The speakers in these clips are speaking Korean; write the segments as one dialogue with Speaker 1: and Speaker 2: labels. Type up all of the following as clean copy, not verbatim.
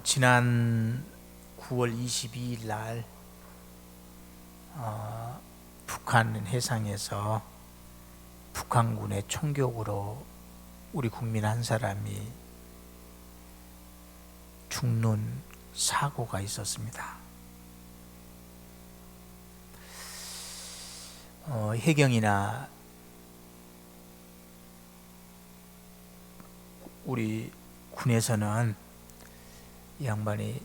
Speaker 1: 지난 9월 22일 날 북한 해상에서 북한군의 총격으로 우리 국민 한 사람이 죽는 사고가 있었습니다. 해경이나 우리 군에서는 이 양반이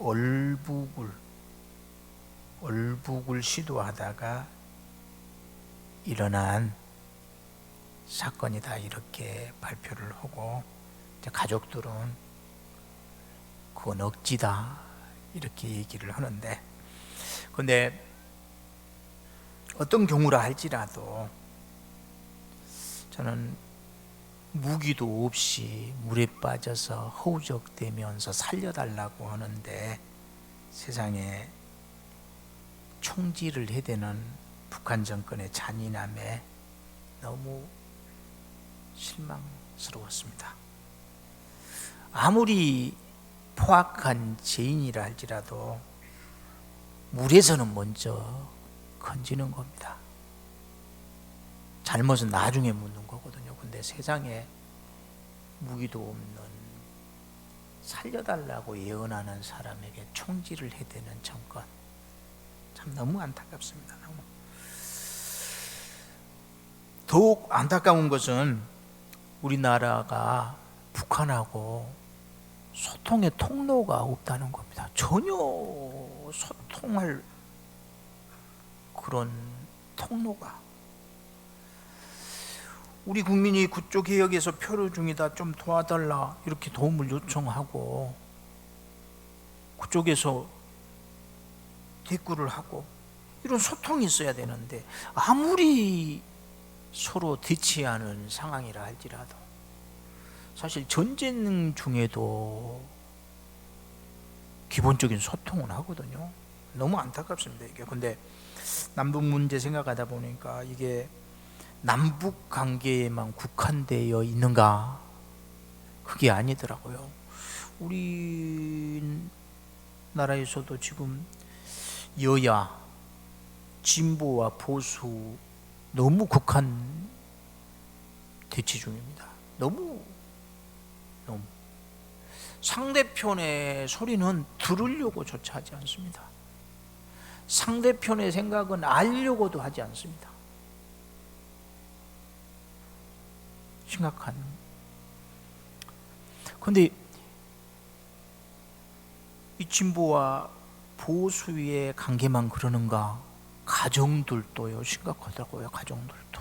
Speaker 1: 얼북을 시도하다가 일어난 사건이다 이렇게 발표를 하고, 가족들은 그건 억지다 이렇게 얘기를 하는데, 근데 어떤 경우라 할지라도 저는 무기도 없이 물에 빠져서 허우적대면서 살려달라고 하는데 세상에 총질을 해대는 북한 정권의 잔인함에 너무 실망스러웠습니다. 아무리 포악한 죄인이라 할지라도 물에서는 먼저 건지는 겁니다. 잘못은 나중에 묻는 거거든요. 근데 세상에 무기도 없는 살려달라고 예언하는 사람에게 총질을 해대는 정권, 참 너무 안타깝습니다. 더욱 안타까운 것은 우리나라가 북한하고 소통의 통로가 없다는 겁니다. 전혀 소통할 그런 통로가, 우리 국민이 그쪽 해역에서 표류 중이다 좀 도와달라 이렇게 도움을 요청하고 그쪽에서 대꾸를 하고 이런 소통이 있어야 되는데, 아무리 서로 대치하는 상황이라 할지라도 사실 전쟁 중에도 기본적인 소통은 하거든요. 너무 안타깝습니다 이게. 근데 남북 문제 생각하다 보니까 이게 남북 관계에만 국한되어 있는가? 그게 아니더라고요. 우리나라에서도 지금 여야, 진보와 보수 너무 국한 대치 중입니다. 너무 상대편의 소리는 들으려고 조차 하지 않습니다. 상대편의 생각은 알려고도 하지 않습니다. 심각한. 그런데 이 진보와 보수의 관계만 그러는가? 가정들도요 심각하더라고요. 가정들도.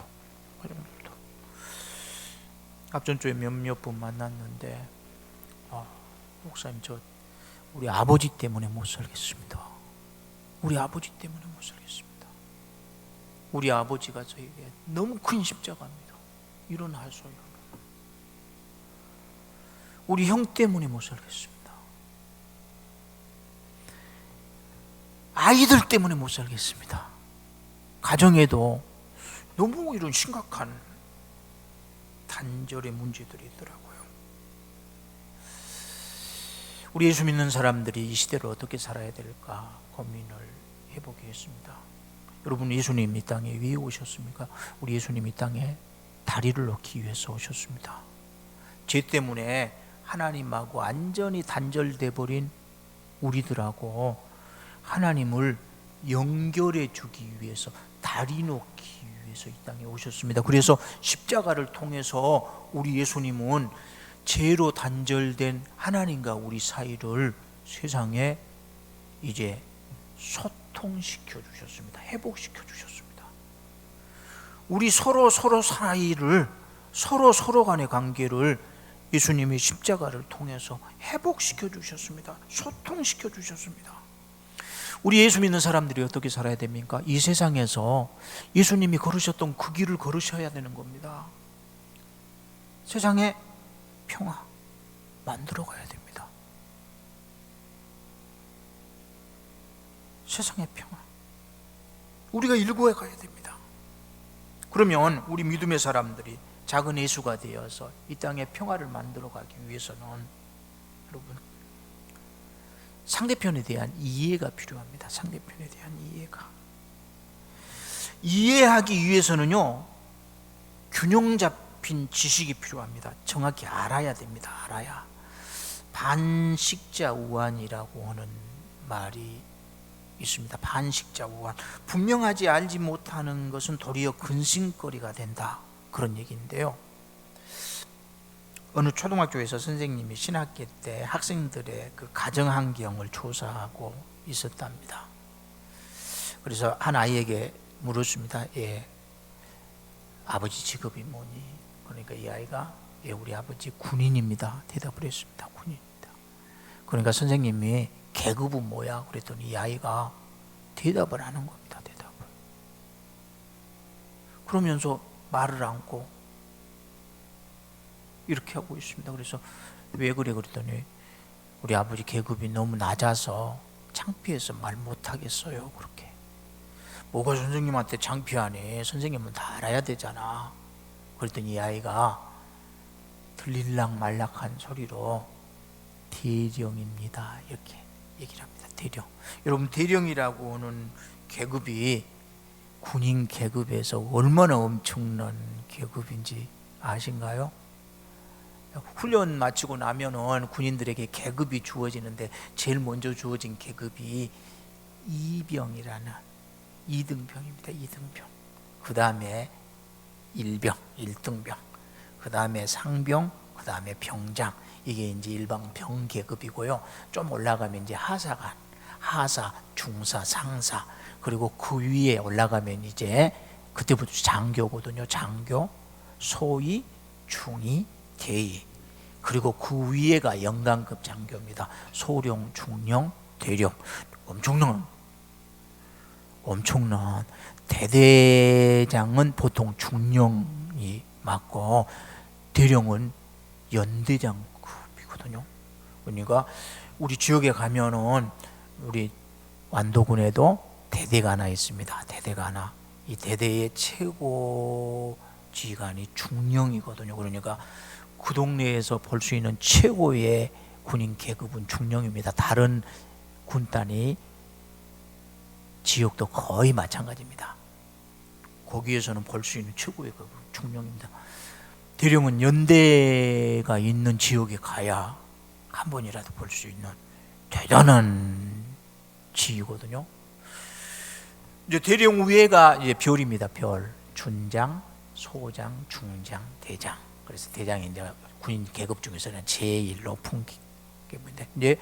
Speaker 1: 앞전주에 몇몇 분 만났는데, 목사님 저 우리 아버지 때문에 못 살겠습니다. 우리 아버지 때문에 못 살겠습니다. 우리 아버지가 저에게 너무 큰 십자가입니다. 이런 하소연. 우리 형 때문에 못 살겠습니다. 아이들 때문에 못 살겠습니다. 가정에도 너무 이런 심각한 단절의 문제들이 있더라고요. 우리 예수 믿는 사람들이 이 시대를 어떻게 살아야 될까 고민을 해보게 했습니다. 여러분, 예수님 이 땅에 왜 오셨습니까? 우리 예수님 이 땅에 다리를 놓기 위해서 오셨습니다. 죄 때문에 하나님하고 완전히 단절돼 버린 우리들하고 하나님을 연결해 주기 위해서 다리 놓기 위해서 이 땅에 오셨습니다. 그래서 십자가를 통해서 우리 예수님은 죄로 단절된 하나님과 우리 사이를 세상에 이제 소통시켜 주셨습니다. 회복시켜 주셨습니다. 우리 서로 사이를, 서로 간의 관계를 예수님이 십자가를 통해서 회복시켜 주셨습니다. 소통시켜 주셨습니다. 우리 예수 믿는 사람들이 어떻게 살아야 됩니까? 이 세상에서 예수님이 걸으셨던 그 길을 걸으셔야 되는 겁니다. 세상에 평화 만들어 가야 됩니다. 세상의 평화 우리가 일구어 가야 됩니다. 그러면 우리 믿음의 사람들이 작은 예수가 되어서 이 땅에 평화를 만들어 가기 위해서는 여러분, 상대편에 대한 이해가 필요합니다. 상대편에 대한 이해가. 이해하기 위해서는요, 균형 잡힌 지식이 필요합니다. 정확히 알아야 됩니다. 알아야. 반식자 우환이라고 하는 말이 있습니다. 반식자 우환. 분명하지 알지 못하는 것은 도리어 근심거리가 된다, 그런 얘기인데요. 어느 초등학교에서 선생님이 신학기 때 학생들의 그 가정 환경을 조사하고 있었답니다. 그래서 한 아이에게 물었습니다. 예, 아버지 직업이 뭐니? 그러니까 이 아이가 예, 우리 아버지 군인입니다, 대답을 했습니다. 군인입니다. 그러니까 선생님이 계급은 뭐야? 그랬더니 이 아이가 대답을 하는 겁니다. 대답을. 그러면서 말을 않고 이렇게 하고 있습니다. 그래서 왜 그래? 그랬더니 우리 아버지 계급이 너무 낮아서 창피해서 말 못하겠어요. 그렇게. 뭐가 선생님한테 창피하니? 선생님은 다 알아야 되잖아. 그랬더니 이 아이가 들릴락 말락한 소리로 대령입니다, 이렇게 얘기를 합니다. 대령. 여러분, 대령이라고 하는 계급이 군인 계급에서 얼마나 엄청난 계급인지 아신가요? 훈련 마치고 나면은 군인들에게 계급이 주어지는데 제일 먼저 주어진 계급이 이병이라는 2등병입니다. 2등병. 그 다음에 1병, 1등병. 그 다음에 상병, 그 다음에 병장. 이게 이제 일반 병 계급이고요. 좀 올라가면 이제 하사관, 하사, 중사, 상사. 그리고 그 위에 올라가면 이제 그때부터 장교거든요. 장교, 소위, 중위, 대위. 그리고 그 위에가 영관급 장교입니다. 소령, 중령, 대령. 엄청난 대대장은 보통 중령이 맞고 대령은 연대장급이거든요. 그러니까 우리 지역에 가면은 우리 완도군에도 대대가 하나 있습니다. 대대가 하나. 이 대대의 최고 지휘관이 중령이거든요. 그러니까 그 동네에서 볼 수 있는 최고의 군인 계급은 중령입니다. 다른 군단이 지역도 거의 마찬가지입니다. 거기에서는 볼 수 있는 최고의 계급 중령입니다. 대령은 연대가 있는 지역에 가야 한 번이라도 볼 수 있는 대단한 지위거든요. 이제 대령 위에가 이제 별입니다. 별. 준장, 소장, 중장, 대장. 그래서 대장이 이제 군인 계급 중에서는 제일 높은 계급인데, 이제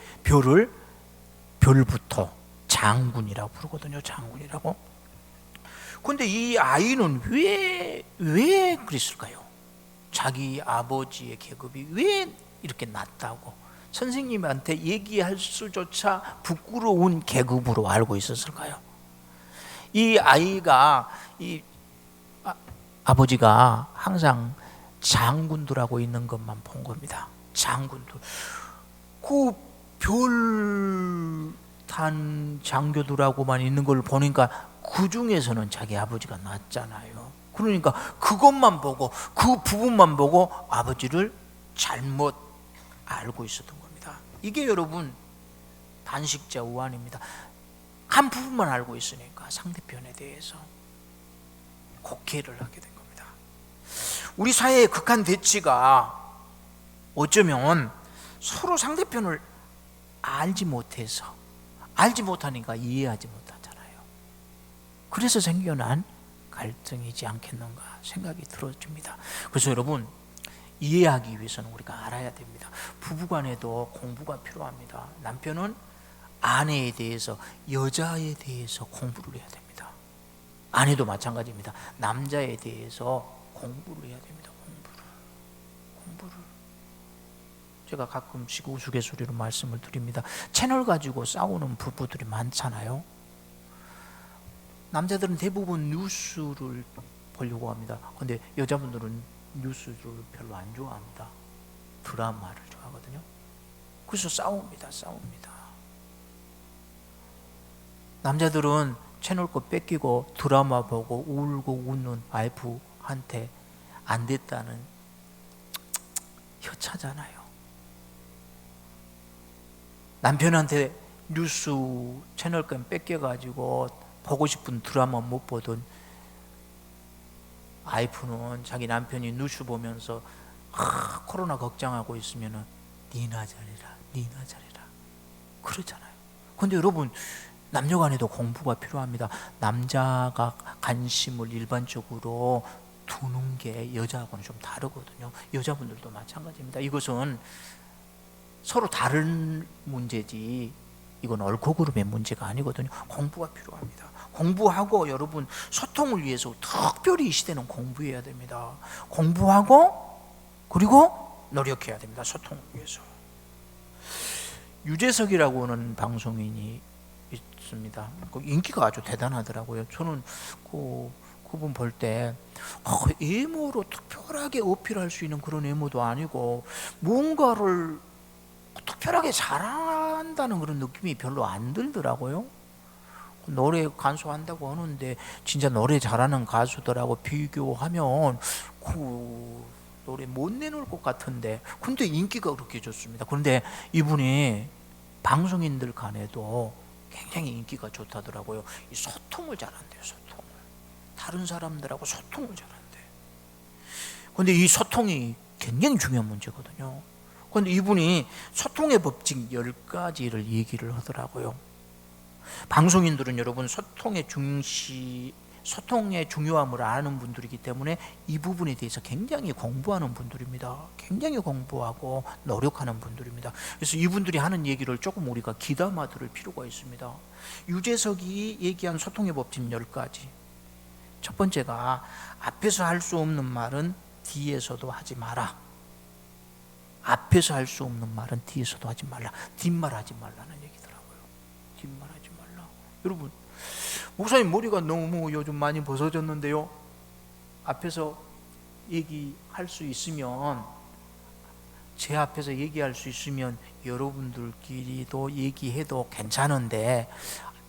Speaker 1: 별부터 장군이라고 부르거든요. 장군이라고. 근데 이 아이는 왜 그랬을까요? 자기 아버지의 계급이 왜 이렇게 낮다고 선생님한테 얘기할 수조차 부끄러운 계급으로 알고 있었을까요? 이 아이가 아버지가 항상 장군들하고 있는 것만 본 겁니다. 장군들. 그 별탄 장교들하고만 있는 걸 보니까 그 중에서는 자기 아버지가 낫잖아요. 그러니까 그것만 보고, 그 부분만 보고 아버지를 잘못 알고 있었던 겁니다. 이게 여러분 반식자 우환입니다. 한 부분만 알고 있으니까 상대편에 대해서 곡해를 하게 된 겁니다. 우리 사회의 극한 대치가 어쩌면 서로 상대편을 알지 못하니까 이해하지 못하잖아요. 그래서 생겨난 갈등이지 않겠는가 생각이 들어집니다. 그래서 여러분, 이해하기 위해서는 우리가 알아야 됩니다. 부부간에도 공부가 필요합니다. 남편은 아내에 대해서, 여자에 대해서 공부를 해야 됩니다. 아내도 마찬가지입니다. 남자에 대해서 공부를 해야 됩니다. 공부를. 제가 가끔씩 우스갯소리로 말씀을 드립니다. 채널 가지고 싸우는 부부들이 많잖아요. 남자들은 대부분 뉴스를 보려고 합니다. 근데 여자분들은 뉴스를 별로 안 좋아합니다. 드라마를 좋아하거든요. 그래서 싸웁니다. 남자들은 채널 거 뺏기고 드라마 보고 울고 웃는 와이프한테 안 됐다는 혀차잖아요. 남편한테 뉴스 채널권 뺏겨가지고 보고 싶은 드라마 못 보던 와이프는 자기 남편이 뉴스 보면서 코로나 걱정하고 있으면은 니나 잘해라, 니나 잘해라 그러잖아요. 근데 여러분, 남녀간에도 공부가 필요합니다. 남자가 관심을 일반적으로 두는 게 여자하고는 좀 다르거든요. 여자분들도 마찬가지입니다. 이것은 서로 다른 문제지 이건 옳고 그름의 문제가 아니거든요. 공부가 필요합니다. 공부하고 여러분 소통을 위해서 특별히 이 시대는 공부해야 됩니다. 공부하고 그리고 노력해야 됩니다. 소통을 위해서. 유재석이라고 하는 방송인이 있습니다. 인기가 아주 대단하더라고요. 저는 그분 볼 때 외모로 특별하게 어필할 수 있는 그런 외모도 아니고 뭔가를 특별하게 잘한다는 그런 느낌이 별로 안 들더라고요. 노래 간수한다고 하는데 진짜 노래 잘하는 가수들하고 비교하면 그 노래 못 내놓을 것 같은데 근데 인기가 그렇게 좋습니다. 그런데 이분이 방송인들 간에도 굉장히 인기가 좋다더라고요. 이 소통을 잘한대요. 소통을. 다른 사람들하고 소통을 잘한대. 근데 이 소통이 굉장히 중요한 문제거든요. 그런데 이분이 소통의 법칙 10가지를 얘기를 하더라고요. 방송인들은 여러분 소통의 중요함을 아는 분들이기 때문에 이 부분에 대해서 굉장히 공부하는 분들입니다. 굉장히 공부하고 노력하는 분들입니다. 그래서 이분들이 하는 얘기를 조금 우리가 귀담아 들을 필요가 있습니다. 유재석이 얘기한 소통의 법칙 10가지. 첫 번째가 앞에서 할 수 없는 말은 뒤에서도 하지 마라. 앞에서 할 수 없는 말은 뒤에서도 하지 말라. 뒷말하지 말라는 얘기더라고요. 뒷말하지 말라. 여러분, 목사님 머리가 너무 요즘 많이 벗어졌는데요. 앞에서 얘기할 수 있으면, 제 앞에서 얘기할 수 있으면 여러분들끼리도 얘기해도 괜찮은데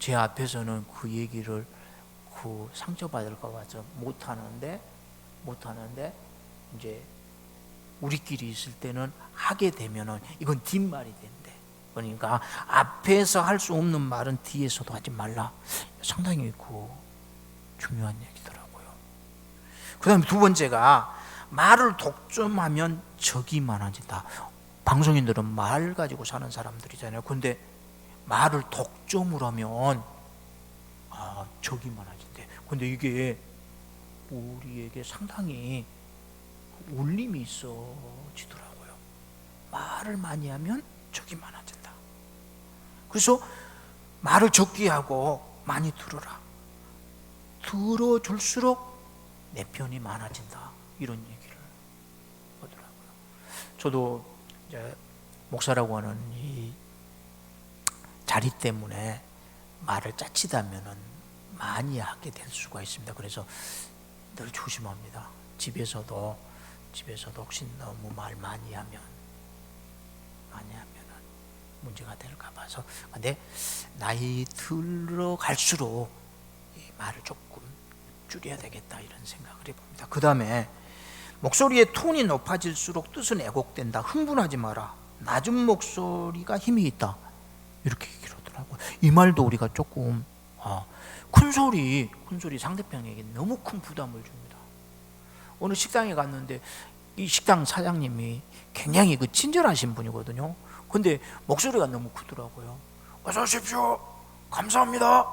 Speaker 1: 제 앞에서는 그 얘기를 상처받을까 봐서 못하는데 이제 우리끼리 있을 때는 하게 되면은 이건 뒷말이 된대. 그러니까 앞에서 할 수 없는 말은 뒤에서도 하지 말라. 상당히 중요한 얘기더라고요. 그 다음에 두 번째가 말을 독점하면 적이 많아진다. 방송인들은 말 가지고 사는 사람들이잖아요. 근데 말을 독점을 하면 적이 많아진대. 근데 이게 우리에게 상당히 울림이 있어지더라고요. 말을 많이 하면 적이 많아진다. 그래서 말을 적게 하고 많이 들어라. 들어줄수록 내 편이 많아진다. 이런 얘기를 하더라고요. 저도 이제 목사라고 하는 이 자리 때문에 말을 짜치다면은 많이 하게 될 수가 있습니다. 그래서 늘 조심합니다. 집에서도 혹시 너무 말 많이 하면은 문제가 될까 봐서. 근데 나이 들어갈수록 이 말을 조금 줄여야 되겠다 이런 생각을 해봅니다. 그 다음에 목소리의 톤이 높아질수록 뜻은 왜곡된다. 흥분하지 마라. 낮은 목소리가 힘이 있다. 이렇게 얘기를 하더라고요. 이 말도 우리가 조금 큰 소리 상대방에게 너무 큰 부담을 줍니다. 어느 식당에 갔는데 이 식당 사장님이 굉장히 친절하신 분이거든요. 근데 목소리가 너무 크더라고요. 어서 오십시오. 감사합니다.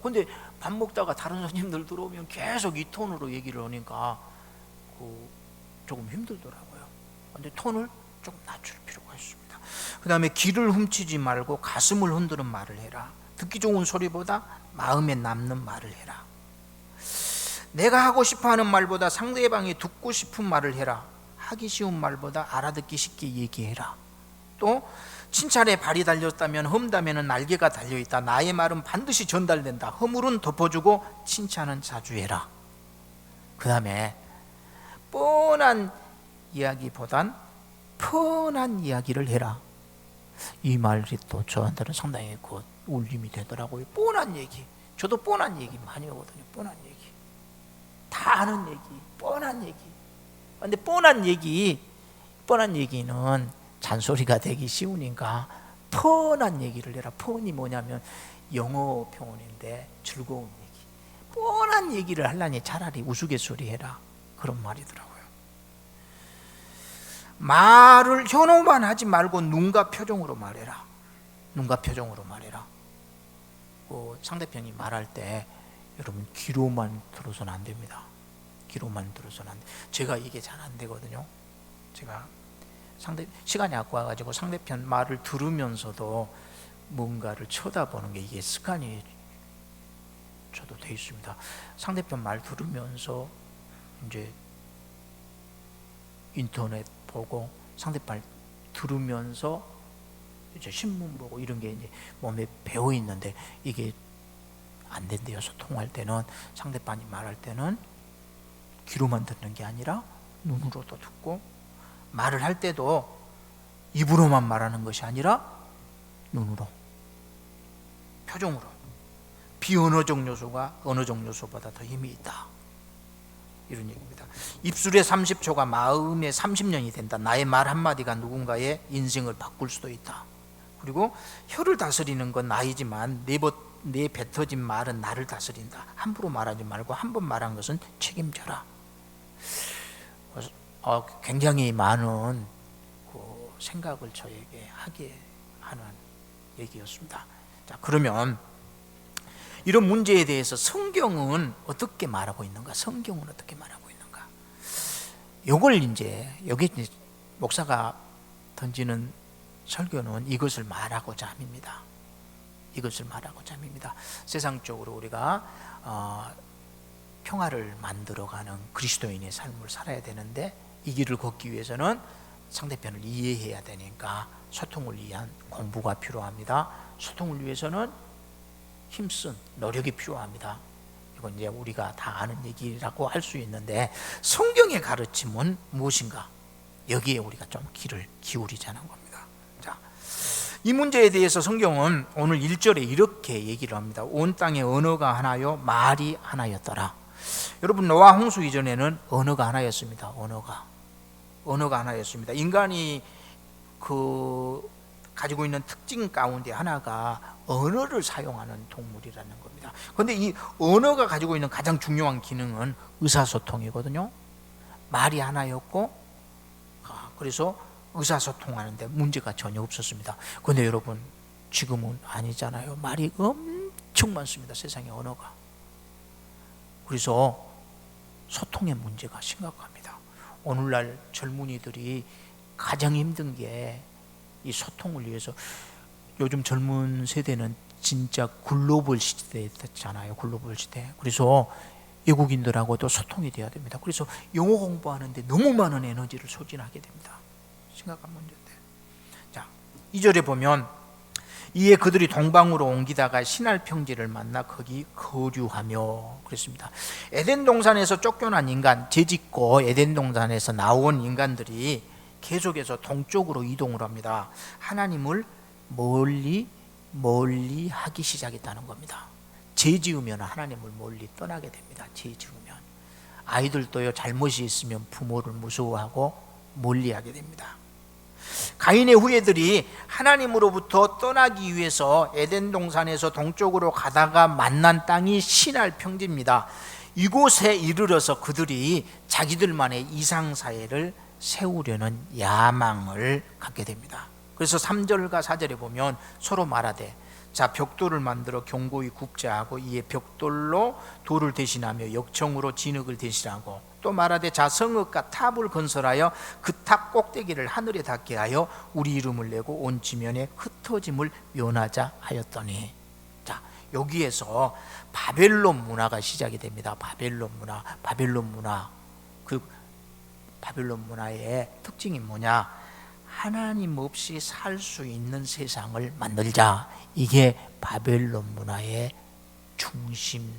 Speaker 1: 근데 밥 먹다가 다른 손님들 들어오면 계속 이 톤으로 얘기를 하니까 조금 힘들더라고요. 근데 톤을 조금 낮출 필요가 있습니다. 그 다음에 귀를 훔치지 말고 가슴을 흔드는 말을 해라. 듣기 좋은 소리보다 마음에 남는 말을 해라. 내가 하고 싶어하는 말보다 상대방이 듣고 싶은 말을 해라. 하기 쉬운 말보다 알아듣기 쉽게 얘기해라. 또 칭찬에 발이 달렸다면 험담에는 날개가 달려있다. 나의 말은 반드시 전달된다. 허물은 덮어주고 칭찬은 자주 해라. 그 다음에 뻔한 이야기보단 뻔한 이야기를 해라. 이 말이 또 저한테는 상당히 울림이 되더라고요. 뻔한 얘기. 저도 뻔한 얘기 많이 하거든요. 뻔한 얘기. 다 아는 얘기, 뻔한 얘기. 근데 뻔한 얘기는 잔소리가 되기 쉬우니까 펀한 얘기를 해라. 펀이 뭐냐면 영어 표현인데 즐거운 얘기. 뻔한 얘기를 하려니 차라리 우스갯소리 해라. 그런 말이더라고요. 말을 현혹만 하지 말고 눈과 표정으로 말해라. 눈과 표정으로 말해라. 상대편이 말할 때 여러분 귀로만 들어서는 안 됩니다. 귀로만 들어서는 안 돼. 제가 이게 잘 안 되거든요. 제가 시간이 아까워가지고 상대편 말을 들으면서도 뭔가를 쳐다보는 게 이게 습관이 저도 돼 있습니다. 상대편 말 들으면서 이제 인터넷 보고 상대편 들으면서 이제 신문 보고 이런 게 이제 몸에 배어 있는데 이게 안 된대요. 소통할 때는 상대편이 말할 때는 귀로만 듣는 게 아니라 눈으로도 듣고 말을 할 때도 입으로만 말하는 것이 아니라 눈으로, 표정으로. 비언어적 요소가 언어적 요소보다 더 힘이 있다. 이런 얘기입니다. 입술의 30초가 마음의 30년이 된다. 나의 말 한마디가 누군가의 인생을 바꿀 수도 있다. 그리고 혀를 다스리는 건 나이지만 내 뱉어진 말은 나를 다스린다. 함부로 말하지 말고 한 번 말한 것은 책임져라. 굉장히 많은 생각을 저에게 하게 하는 얘기였습니다. 자, 그러면 이런 문제에 대해서 성경은 어떻게 말하고 있는가? 성경은 어떻게 말하고 있는가? 요걸 여기 목사가 던지는 설교는 이것을 말하고자 함입니다. 이것을 말하고자 함입니다. 세상적으로 우리가 평화를 만들어가는 그리스도인의 삶을 살아야 되는데 이 길을 걷기 위해서는 상대편을 이해해야 되니까 소통을 위한 공부가 필요합니다. 소통을 위해서는 힘쓴 노력이 필요합니다. 이건 이제 우리가 다 아는 얘기라고 할 수 있는데 성경의 가르침은 무엇인가? 여기에 우리가 좀 귀를 기울이자는 겁니다. 자, 이 문제에 대해서 성경은 오늘 1절에 이렇게 얘기를 합니다. 온 땅에 언어가 하나요 말이 하나였더라. 여러분, 노아 홍수 이전에는 언어가 하나였습니다. 언어가 하나였습니다. 인간이 가지고 있는 특징 가운데 하나가 언어를 사용하는 동물이라는 겁니다. 그런데 이 언어가 가지고 있는 가장 중요한 기능은 의사소통이거든요. 말이 하나였고, 그래서 의사소통하는데 문제가 전혀 없었습니다. 그런데 여러분, 지금은 아니잖아요. 말이 엄청 많습니다. 세상에 언어가. 그래서 소통의 문제가 심각합니다. 오늘날 젊은이들이 가장 힘든 게 이 소통을 위해서, 요즘 젊은 세대는 진짜 글로벌 시대잖아요. 글로벌 시대. 그래서 외국인들하고도 소통이 돼야 됩니다. 그래서 영어 공부하는데 너무 많은 에너지를 소진하게 됩니다. 심각한 문제인데. 자, 2절에 보면 이에 그들이 동방으로 옮기다가 신할 평지를 만나 거기 거류하며 그랬습니다. 에덴 동산에서 쫓겨난 인간, 죄짓고 에덴 동산에서 나온 인간들이 계속해서 동쪽으로 이동을 합니다. 하나님을 멀리 하기 시작했다는 겁니다. 죄 지으면 하나님을 멀리 떠나게 됩니다. 죄 지으면 아이들도요, 잘못이 있으면 부모를 무서워하고 멀리하게 됩니다. 가인의 후예들이 하나님으로부터 떠나기 위해서 에덴 동산에서 동쪽으로 가다가 만난 땅이 신할 평지입니다. 이곳에 이르러서 그들이 자기들만의 이상사회를 세우려는 야망을 갖게 됩니다. 그래서 3절과 4절에 보면 서로 말하되 자, 벽돌을 만들어 견고히 굽자 하고 이에 벽돌로 돌을 대신하며 역청으로 진흙을 대신하고 또 말하되 자, 성읍과 탑을 건설하여 그 탑 꼭대기를 하늘에 닿게 하여 우리 이름을 내고 온 지면에 흩어짐을 면하자 하였더니, 자, 여기에서 바벨론 문화가 시작이 됩니다. 바벨론 문화. 그 바벨론 문화의 특징이 뭐냐? 하나님 없이 살 수 있는 세상을 만들자. 이게 바벨론 문화의 중심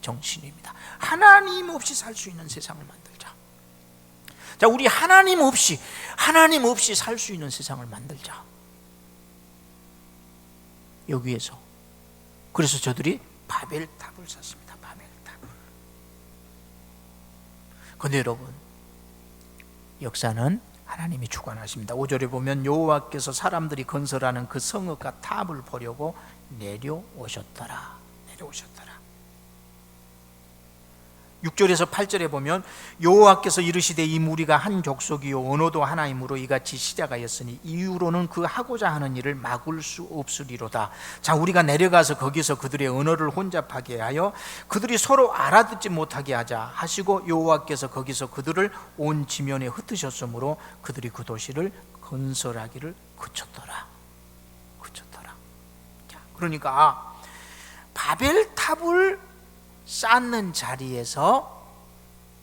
Speaker 1: 정신입니다. 하나님 없이 살 수 있는 세상을 만들자. 자, 우리 하나님 없이 살 수 있는 세상을 만들자. 여기에서 그래서 저들이 바벨탑을 샀습니다. 바벨탑을. 그런데 여러분, 역사는 하나님이 주관하십니다. 5절에 보면 여호와께서 사람들이 건설하는 그 성읍과 탑을 보려고 내려오셨더라. 6절에서 8절에 보면 여호와께서 이르시되 이 무리가 한 족속이요 언어도 하나이므로 이같이 시작하였으니 이후로는 그 하고자 하는 일을 막을 수 없으리로다. 자, 우리가 내려가서 거기서 그들의 언어를 혼잡하게 하여 그들이 서로 알아듣지 못하게 하자 하시고 여호와께서 거기서 그들을 온 지면에 흩으셨으므로 그들이 그 도시를 건설하기를 그쳤더라. 자, 그러니까 바벨탑을 쌓는 자리에서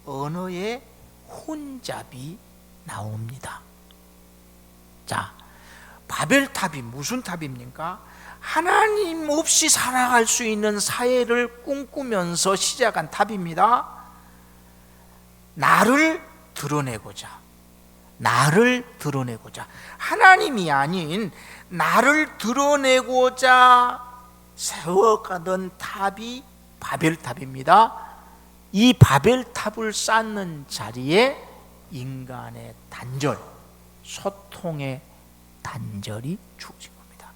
Speaker 1: 언어의 혼잡이 나옵니다. 자, 바벨탑이 무슨 탑입니까? 하나님 없이 살아갈 수 있는 사회를 꿈꾸면서 시작한 탑입니다. 나를 드러내고자 하나님이 아닌 나를 드러내고자 세워가던 탑이 바벨탑입니다. 이 바벨탑을 쌓는 자리에 인간의 단절, 소통의 단절이 주어진 겁니다.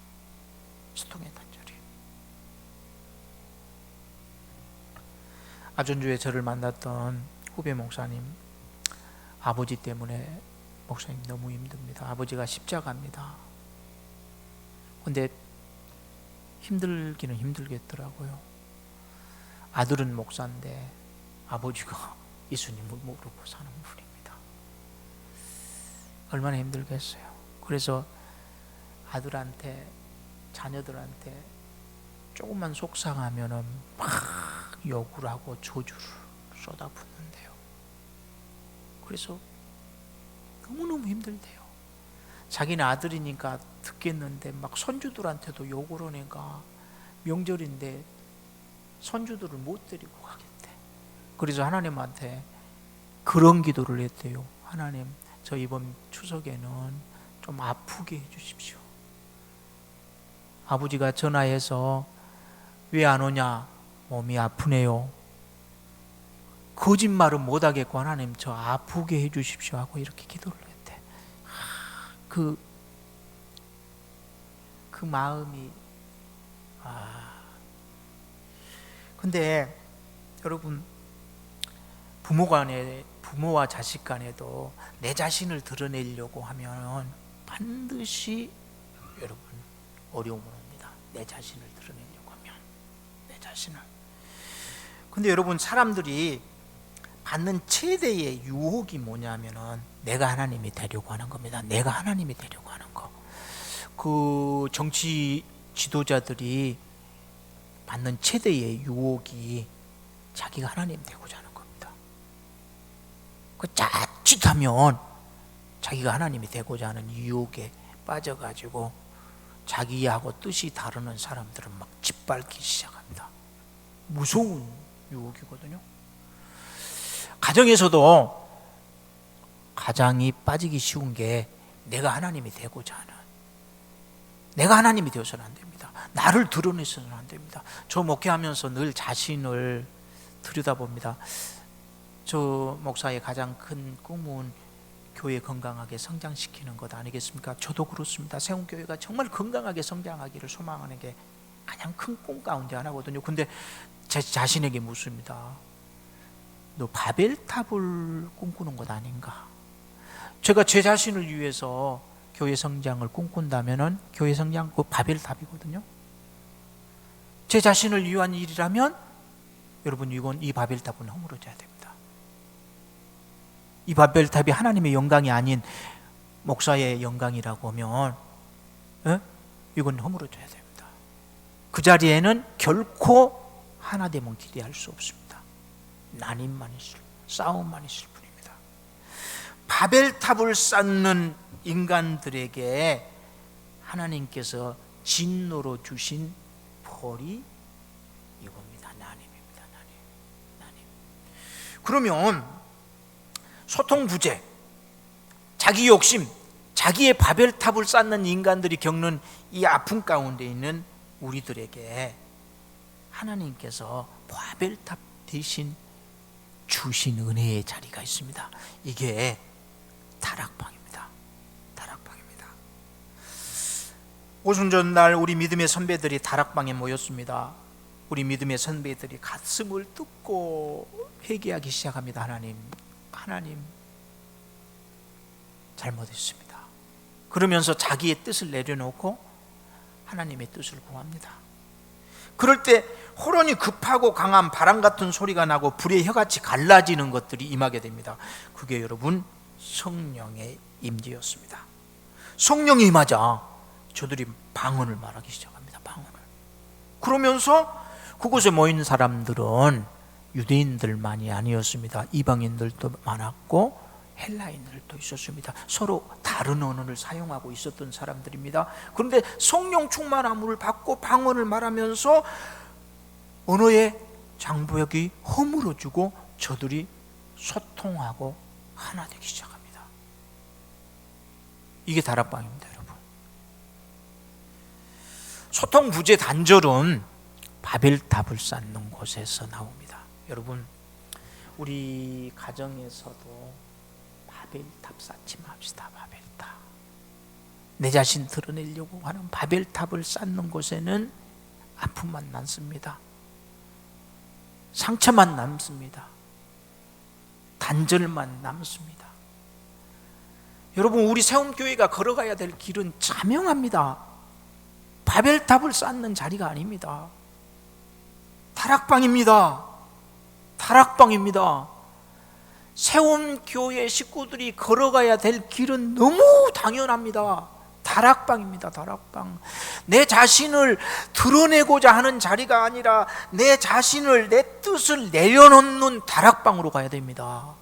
Speaker 1: 소통의 단절이. 아전주에 저를 만났던 후배 목사님, 아버지 때문에 목사님 너무 힘듭니다. 아버지가 십자가입니다. 근데 힘들기는 힘들겠더라고요. 아들은 목사인데 아버지가 예수님을 모르고 사는 분입니다. 얼마나 힘들겠어요. 그래서 아들한테, 자녀들한테 조금만 속상하면은 막 욕을 하고 저주를 쏟아붓는데요. 그래서 너무너무 힘들대요. 자기는 아들이니까 듣겠는데 막 손주들한테도 욕을 하니까 명절인데 손주들을 못 데리고 가겠대. 그래서 하나님한테 그런 기도를 했대요. 하나님, 저 이번 추석에는 좀 아프게 해주십시오. 아버지가 전화해서 왜 안 오냐? 몸이 아프네요. 거짓말은 못하겠고 하나님 저 아프게 해주십시오 하고 이렇게 기도를 했대. 그 마음이 근데 여러분, 부모와 자식 간에도 내 자신을 드러내려고 하면 반드시 여러분 어려움을 옵니다. 내 자신을 드러내려고 하면 내 자신을. 근데 여러분, 사람들이 받는 최대의 유혹이 뭐냐면은 내가 하나님이 되려고 하는 겁니다. 내가 하나님이 되려고 하는 거. 그 정치 지도자들이 받는 최대의 유혹이 자기가 하나님 되고자 하는 겁니다. 그 자칫하면 자기가 하나님이 되고자 하는 유혹에 빠져가지고 자기하고 뜻이 다르는 사람들은 막 짓밟기 시작합니다. 무서운 유혹이거든요. 가정에서도 가장이 빠지기 쉬운 게 내가 하나님이 되고자 하는, 내가 하나님이 되어서는 안 됩니다. 나를 드러내서는 안 됩니다. 저 목회하면서 늘 자신을 들여다봅니다. 저 목사의 가장 큰 꿈은 교회 건강하게 성장시키는 것 아니겠습니까? 저도 그렇습니다. 세운교회가 정말 건강하게 성장하기를 소망하는 게 가장 큰 꿈 가운데 하나거든요. 근데 제 자신에게 묻습니다. 너 바벨탑을 꿈꾸는 것 아닌가? 제가 제 자신을 위해서 교회 성장을 꿈꾼다면은 교회 성장 그 바벨탑이거든요. 제 자신을 위한 일이라면 여러분, 이 바벨탑은 허물어져야 됩니다. 이 바벨탑이 하나님의 영광이 아닌 목사의 영광이라고 하면 이건 허물어져야 됩니다. 그 자리에는 결코 하나 되면 기대할 수 없습니다. 난임만 있을, 싸움만 있을 뿐입니다. 바벨탑을 쌓는 인간들에게 하나님께서 진노로 주신 벌이 이겁니다. 난임입니다. 난임. 그러면 소통 부재, 자기 욕심, 자기의 바벨탑을 쌓는 인간들이 겪는 이 아픔 가운데 있는 우리들에게 하나님께서 바벨탑 대신 주신 은혜의 자리가 있습니다. 이게 다락방입니다. 오순절 날 우리 믿음의 선배들이 다락방에 모였습니다. 우리 믿음의 선배들이 가슴을 뜯고 회개하기 시작합니다. 하나님 잘못했습니다. 그러면서 자기의 뜻을 내려놓고 하나님의 뜻을 구합니다. 그럴 때 호련히 급하고 강한 바람 같은 소리가 나고 불의 혀같이 갈라지는 것들이 임하게 됩니다. 그게 여러분 성령의 임재였습니다. 성령이 임하자 저들이 방언을 말하기 시작합니다. 방언을. 그러면서 그곳에 모인 사람들은 유대인들만이 아니었습니다. 이방인들도 많았고 헬라인들도 있었습니다. 서로 다른 언어를 사용하고 있었던 사람들입니다. 그런데 성령 충만함을 받고 방언을 말하면서 언어의 장벽이 허물어지고 저들이 소통하고 하나 되기 시작합니다. 이게 다락방입니다, 여러분. 소통 부재 단절은 바벨탑을 쌓는 곳에서 나옵니다. 여러분, 우리 가정에서도 바벨탑 쌓지 맙시다. 바벨탑. 내 자신 드러내려고 하는 바벨탑을 쌓는 곳에는 아픔만 남습니다. 상처만 남습니다. 단절만 남습니다. 여러분, 우리 세움교회가 걸어가야 될 길은 자명합니다. 바벨탑을 쌓는 자리가 아닙니다. 다락방입니다. 다락방입니다. 세움교회 식구들이 걸어가야 될 길은 너무 당연합니다. 다락방입니다. 다락방. 내 자신을 드러내고자 하는 자리가 아니라 내 자신을, 내 뜻을 내려놓는 다락방으로 가야 됩니다.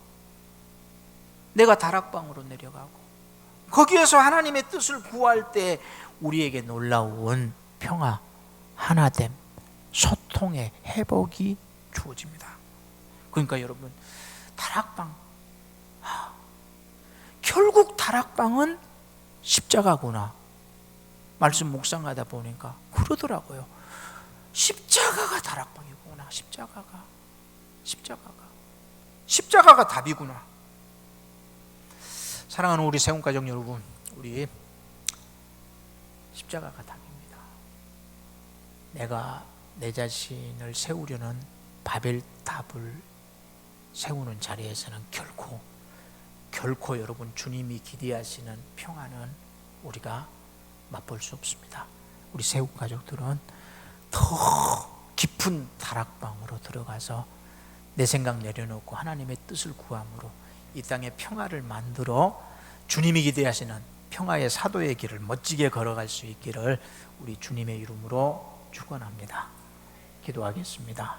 Speaker 1: 내가 다락방으로 내려가고 거기에서 하나님의 뜻을 구할 때 우리에게 놀라운 평화, 하나됨, 소통의 회복이 주어집니다. 그러니까 여러분, 다락방, 결국 다락방은 십자가구나. 말씀 묵상하다 보니까 그러더라고요. 십자가가 다락방이구나. 십자가가 답이구나. 사랑하는 우리 세움가족 여러분, 우리 십자가가 답입니다. 내가 내 자신을 세우려는 바벨탑을 세우는 자리에서는 결코 여러분 주님이 기대하시는 평안은 우리가 맛볼 수 없습니다. 우리 세움 가족들은 더 깊은 다락방으로 들어가서 내 생각 내려놓고 하나님의 뜻을 구함으로 이 땅에 평화를 만들어 주님이 기대하시는 평화의 사도의 길을 멋지게 걸어갈 수 있기를 우리 주님의 이름으로 축원합니다. 기도하겠습니다.